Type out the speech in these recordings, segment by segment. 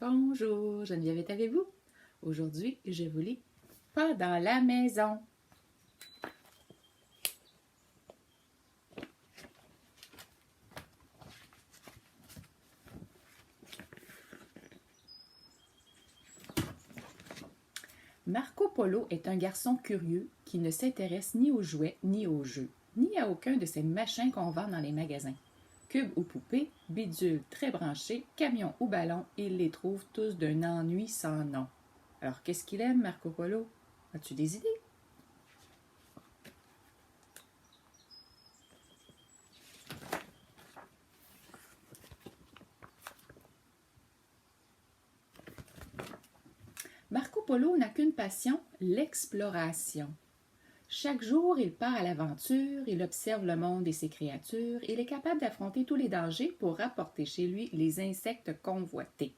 Bonjour, Geneviève est avec vous. Aujourd'hui, je vous lis Pas dans la maison. Marco Polo est un garçon curieux qui ne s'intéresse ni aux jouets ni aux jeux, ni à aucun de ces machins qu'on vend dans les magasins. Cubes ou poupées, bidules très branchés, camions ou ballons, il les trouve tous d'un ennui sans nom. Alors qu'est-ce qu'il aime, Marco Polo? As-tu des idées? Marco Polo n'a qu'une passion, l'exploration. Chaque jour, il part à l'aventure, il observe le monde et ses créatures, il est capable d'affronter tous les dangers pour rapporter chez lui les insectes convoités.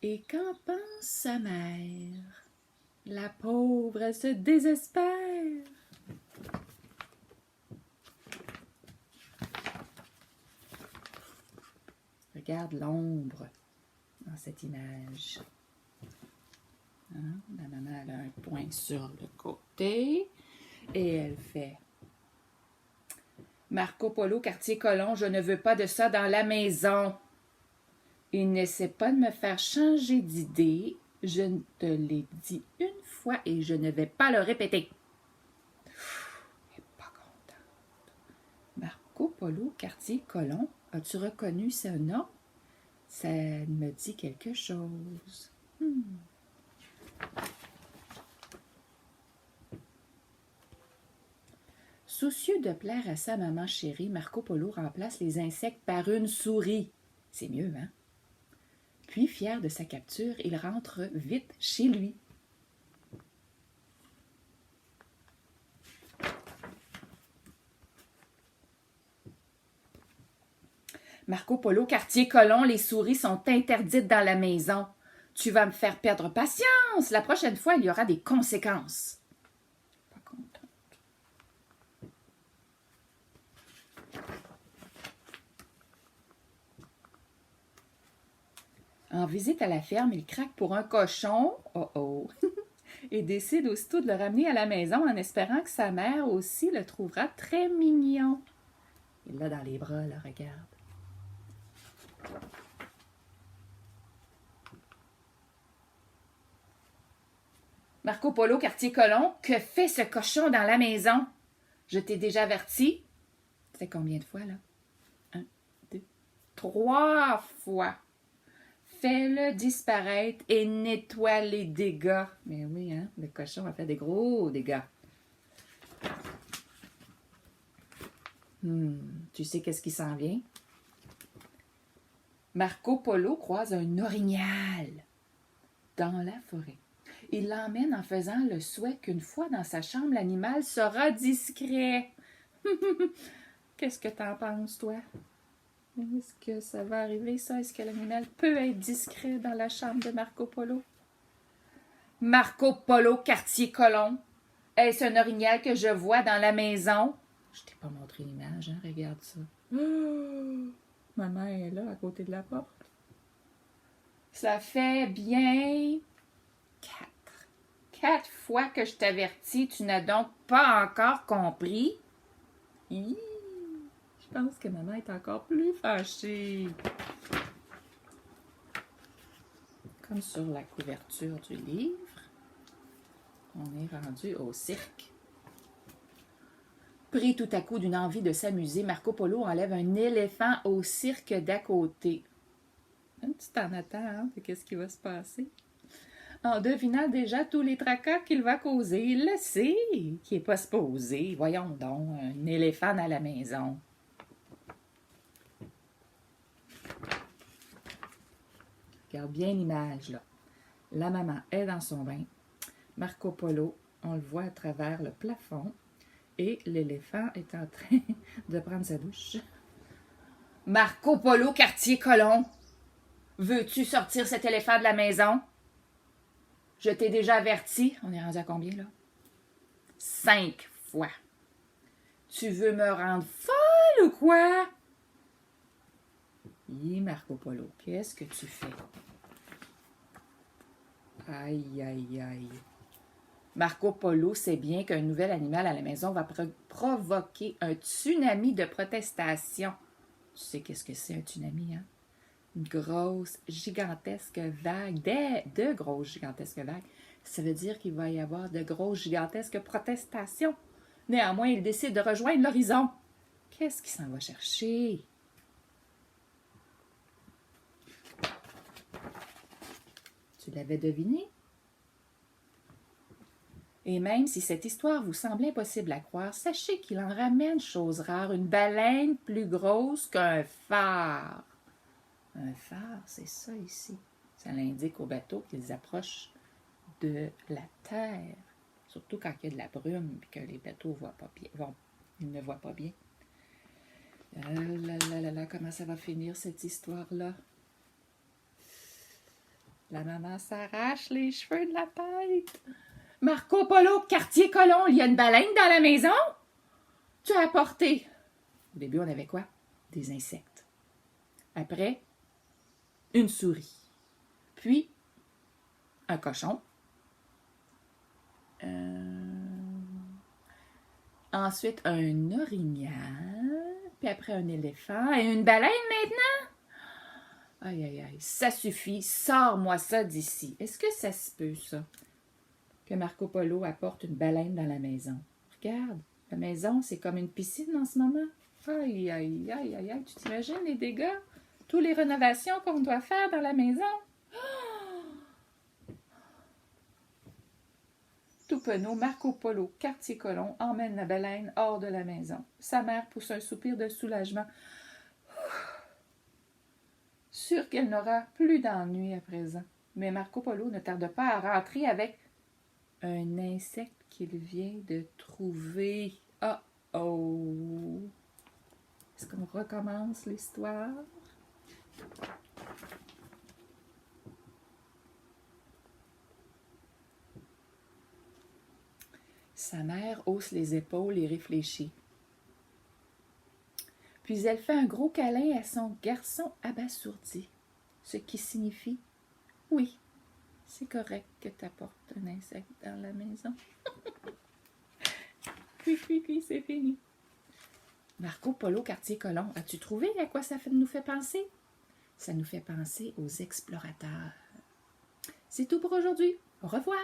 Et qu'en pense sa mère? La pauvre, elle se désespère. Regarde l'ombre dans cette image. La maman elle a un point sur le côté et elle fait Marco Polo, quartier colon, je ne veux pas de ça dans la maison. Il n'essaie pas de me faire changer d'idée. Je te l'ai dit une fois et je ne vais pas le répéter. Elle n'est pas contente. Marco Polo, quartier colon, as-tu reconnu ce nom? Ça me dit quelque chose. Soucieux de plaire à sa maman chérie, Marco Polo remplace les insectes par une souris. C'est mieux, hein? Puis, fier de sa capture, il rentre vite chez lui. Marco Polo, quartier colon, les souris sont interdites dans la maison. Tu vas me faire perdre patience. La prochaine fois, il y aura des conséquences. Pas contente. En visite à la ferme, il craque pour un cochon. Oh oh! Et décide aussitôt de le ramener à la maison en espérant que sa mère aussi le trouvera très mignon. Il l'a dans les bras, là, regarde. Marco Polo, quartier colon, que fait ce cochon dans la maison? Je t'ai déjà averti. C'est combien de fois, là? 1, 2, 3 fois. Fais-le disparaître et nettoie les dégâts. Mais oui, hein, le cochon a fait des gros dégâts. Tu sais qu'est-ce qui s'en vient? Marco Polo croise un orignal dans la forêt. Il l'emmène en faisant le souhait qu'une fois dans sa chambre, l'animal sera discret. Qu'est-ce que t'en penses, toi? Est-ce que ça va arriver, ça? Est-ce que l'animal peut être discret dans la chambre de Marco Polo? Marco Polo, quartier colon. Est-ce un orignal que je vois dans la maison? Je t'ai pas montré l'image, hein? Regarde ça. Oh! Maman est là, à côté de la porte. Ça fait bien 4 fois que je t'avertis. Tu n'as donc pas encore compris? Hi! Je pense que maman est encore plus fâchée. Comme sur la couverture du livre, on est rendu au cirque. Pris tout à coup d'une envie de s'amuser, Marco Polo enlève un éléphant au cirque d'à côté. Tu t'en attends, hein, de qu'est-ce qui va se passer? En devinant déjà tous les tracas qu'il va causer, il le sait, qu'il n'est pas supposé. Voyons donc, un éléphant à la maison. Regarde bien l'image, là. La maman est dans son bain. Marco Polo, on le voit à travers le plafond. Et l'éléphant est en train de prendre sa douche. Marco Polo, quartier colon. Veux-tu sortir cet éléphant de la maison? Je t'ai déjà averti. On est rendu à combien, là? 5 fois. Tu veux me rendre folle ou quoi? Marco Polo, qu'est-ce que tu fais? Aïe, aïe, aïe. Marco Polo sait bien qu'un nouvel animal à la maison va provoquer un tsunami de protestation. Tu sais qu'est-ce que c'est un tsunami, hein? Une grosse, gigantesque vague, de grosses, gigantesques vagues. Ça veut dire qu'il va y avoir de grosses, gigantesques protestations. Néanmoins, il décide de rejoindre l'horizon. Qu'est-ce qu'il s'en va chercher? Tu l'avais deviné? Et même si cette histoire vous semble impossible à croire, sachez qu'il en ramène, chose rare, une baleine plus grosse qu'un phare. Un phare, c'est ça ici. Ça l'indique aux bateaux qu'ils approchent de la terre. Surtout quand il y a de la brume et que les bateaux voient pas bien. Ils ne voient pas bien. Comment ça va finir cette histoire-là? La maman s'arrache les cheveux de la tête. Marco Polo, quartier colon, il y a une baleine dans la maison? Tu as apporté. Au début, on avait quoi? Des insectes. Après, une souris. Puis, un cochon. Ensuite, un orignal. Puis après, un éléphant. Et une baleine maintenant? Aïe, aïe, aïe. Ça suffit. Sors-moi ça d'ici. Est-ce que ça se peut, ça? Que Marco Polo apporte une baleine dans la maison. Regarde, la maison, c'est comme une piscine en ce moment. Aïe, aïe, aïe, aïe, aïe. Tu t'imagines les dégâts? Toutes les rénovations qu'on doit faire dans la maison? Tout penaud, Marco Polo, quartier colon, emmène la baleine hors de la maison. Sa mère pousse un soupir de soulagement. Sûre qu'elle n'aura plus d'ennui à présent. Mais Marco Polo ne tarde pas à rentrer avec un insecte qu'il vient de trouver. Oh! Est-ce qu'on recommence l'histoire? Sa mère hausse les épaules et réfléchit. Puis elle fait un gros câlin à son garçon abasourdi, ce qui signifie « Oui, c'est correct que tu apportes un insecte dans la maison. » Puis, c'est fini. Marco Polo, quartier colon, as-tu trouvé à quoi ça nous fait penser? Ça nous fait penser aux explorateurs. C'est tout pour aujourd'hui. Au revoir.